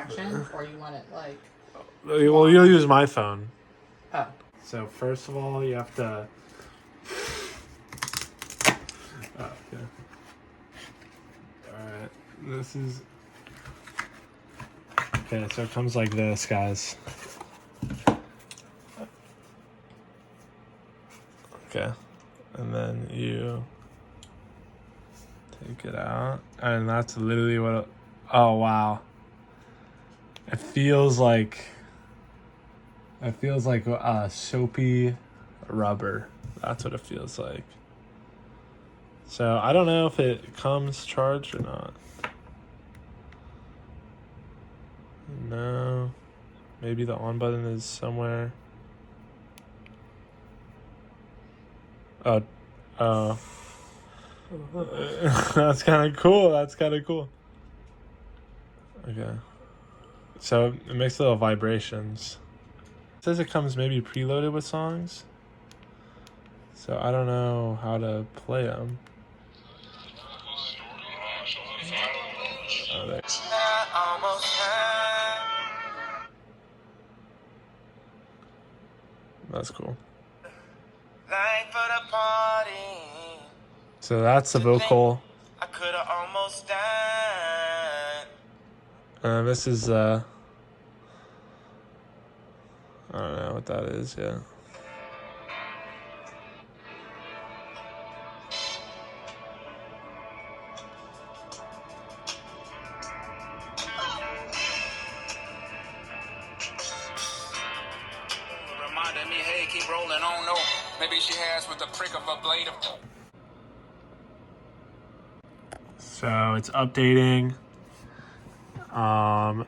direction, or you want it like... Well, you'll use my phone. Oh. So first of all, you have to... Oh, okay. Alright, this is... Okay, so it comes like this, guys. Okay. And then you take it out. And that's literally what... Oh, wow. It feels like soapy rubber. That's what it feels like. So I don't know if it comes charged or not. No. Maybe the on button is somewhere. Oh. That's kind of cool. That's kind of cool. Okay. So it makes little vibrations. It says it comes maybe preloaded with songs. So I don't know how to play them. Oh, there. That's cool. So that's the vocal. I could have almost died. This is I don't know what that is, yeah. Reminded me, hey, keep rolling on, no. Maybe she has with the prick of a blade of... So it's updating on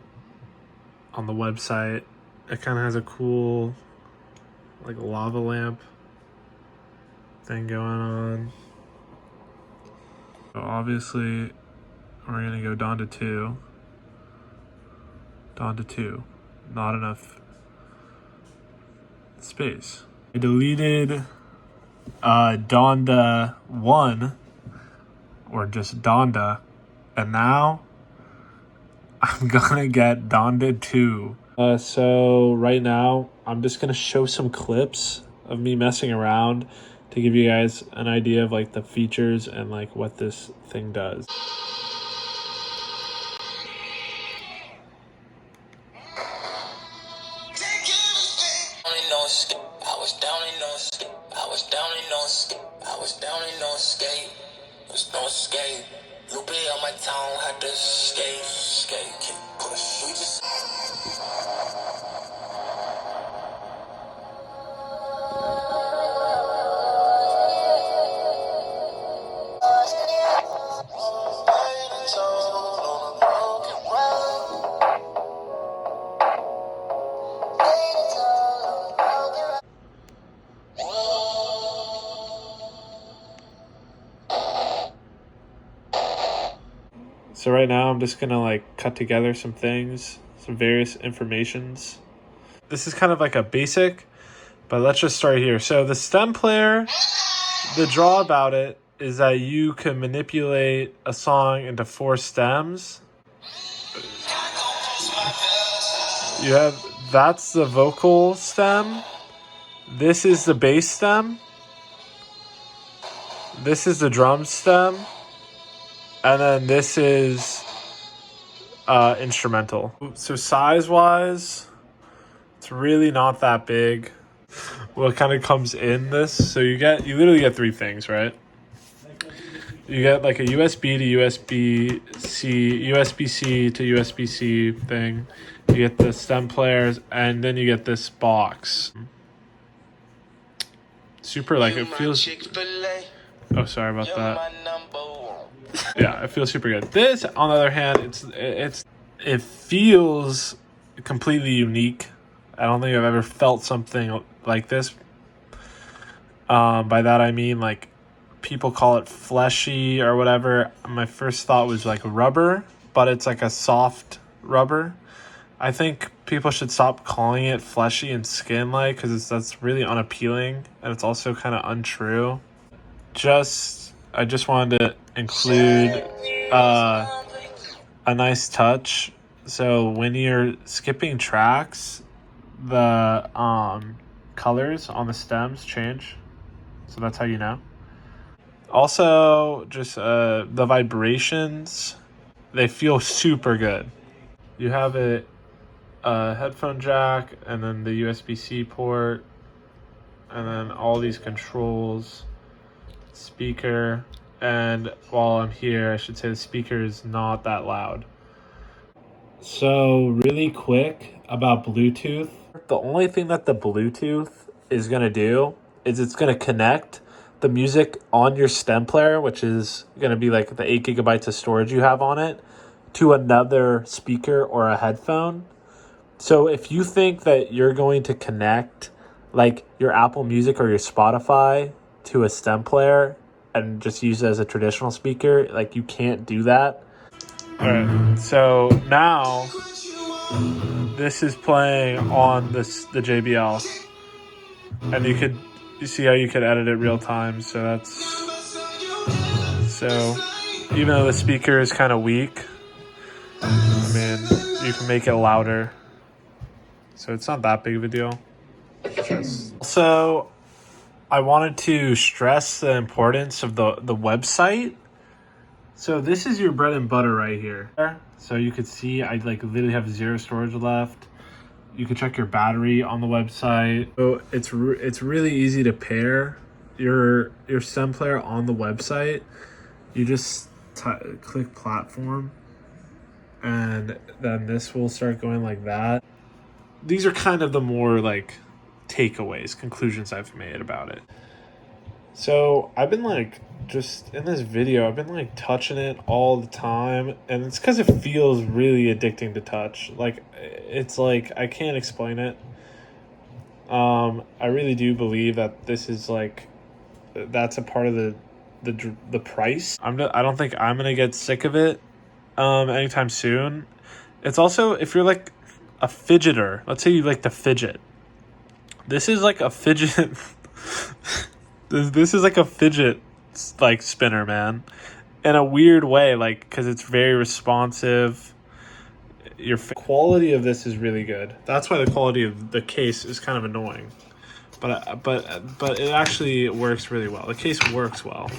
the website. It kind of has a cool like lava lamp thing going on. So obviously we're gonna go down to 2. Down to 2. Not enough space. I deleted Donda 1, or just Donda, and now I'm gonna get Donda 2. So right now I'm just gonna show some clips of me messing around to give you guys an idea of like the features and like what this thing does. Loopy on my town, had to skate, kick, push. We just... So right now I'm just gonna like cut together some things, some various informations. This is kind of like a basic, but let's just start here. So the stem player, the draw about it is that you can manipulate a song into 4 stems. That's the vocal stem. This is the bass stem. This is the drum stem. And then this is instrumental. So size-wise, it's really not that big. What kind of comes in this? So you literally get 3 things, right? You get like a USB to USB-C, USB-C to USB-C thing. You get the stem players, and then you get this box. Super, like it feels... Oh, sorry about that. Yeah, it feels super good. This, on the other hand, it feels completely unique. I don't think I've ever felt something like this. By that I mean like people call it fleshy or whatever. My first thought was like rubber, but it's like a soft rubber. I think people should stop calling it fleshy and skin-like because that's really unappealing, and it's also kind of untrue. I just wanted to include a nice touch So when you're skipping tracks, the colors on the stems change. So that's how you know. Also, just the vibrations, they feel super good. You have a headphone jack, and then the USB-C port, and then all these controls, speaker, and while I'm here, I should say the speaker is not that loud. So really quick about Bluetooth. The only thing that the Bluetooth is going to do is it's going to connect the music on your stem player, which is going to be like the 8 gigabytes of storage you have on it, to another speaker or a headphone. So if you think that you're going to connect like your Apple Music or your Spotify to a stem player and just use it as a traditional speaker, like you can't do that. All right, so now this is playing on the JBL, and you see how you could edit it real time. So even though the speaker is kind of weak, I mean, you can make it louder. So it's not that big of a deal. So I wanted to stress the importance of the website. So this is your bread and butter right here. So you could see I like literally have 0 storage left. You can check your battery on the website. So it's really easy to pair your stem player on the website. You just click platform, and then this will start going like that. These are kind of the more like takeaways, conclusions I've made about it. So I've been like, just in this video, I've been like touching it all the time, and it's because it feels really addicting to touch. Like, it's like, I can't explain it. I really do believe that this is like, that's a part of the price. I don't think I'm gonna get sick of it anytime soon. It's also, if you're like a fidgeter, let's say you like to fidget, this is like a fidget this is like a fidget like spinner, man, in a weird way, like, because it's very responsive. Your quality of this is really good. That's why the quality of the case is kind of annoying, but it actually works really well. The case works well.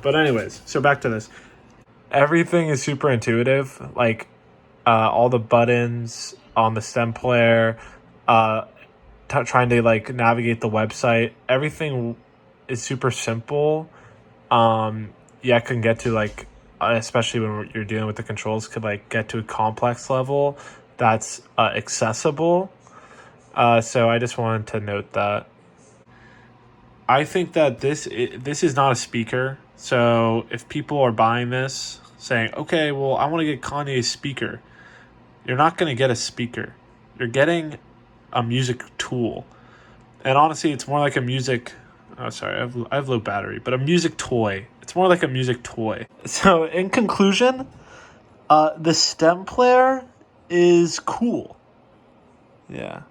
But anyways, so back to this. Everything is super intuitive, like all the buttons on the stem player, trying to like navigate the website, everything is super simple. It can get to like, especially when you're dealing with the controls, could like get to a complex level that's accessible. So I just wanted to note that. I think that this is not a speaker. So if people are buying this saying, okay, well, I want to get Kanye's speaker, you're not going to get a speaker. You're getting a music tool. And honestly, it's more like a music... Oh, sorry, I have low battery, but a music toy. It's more like a music toy. So in conclusion, the stem player is cool. Yeah.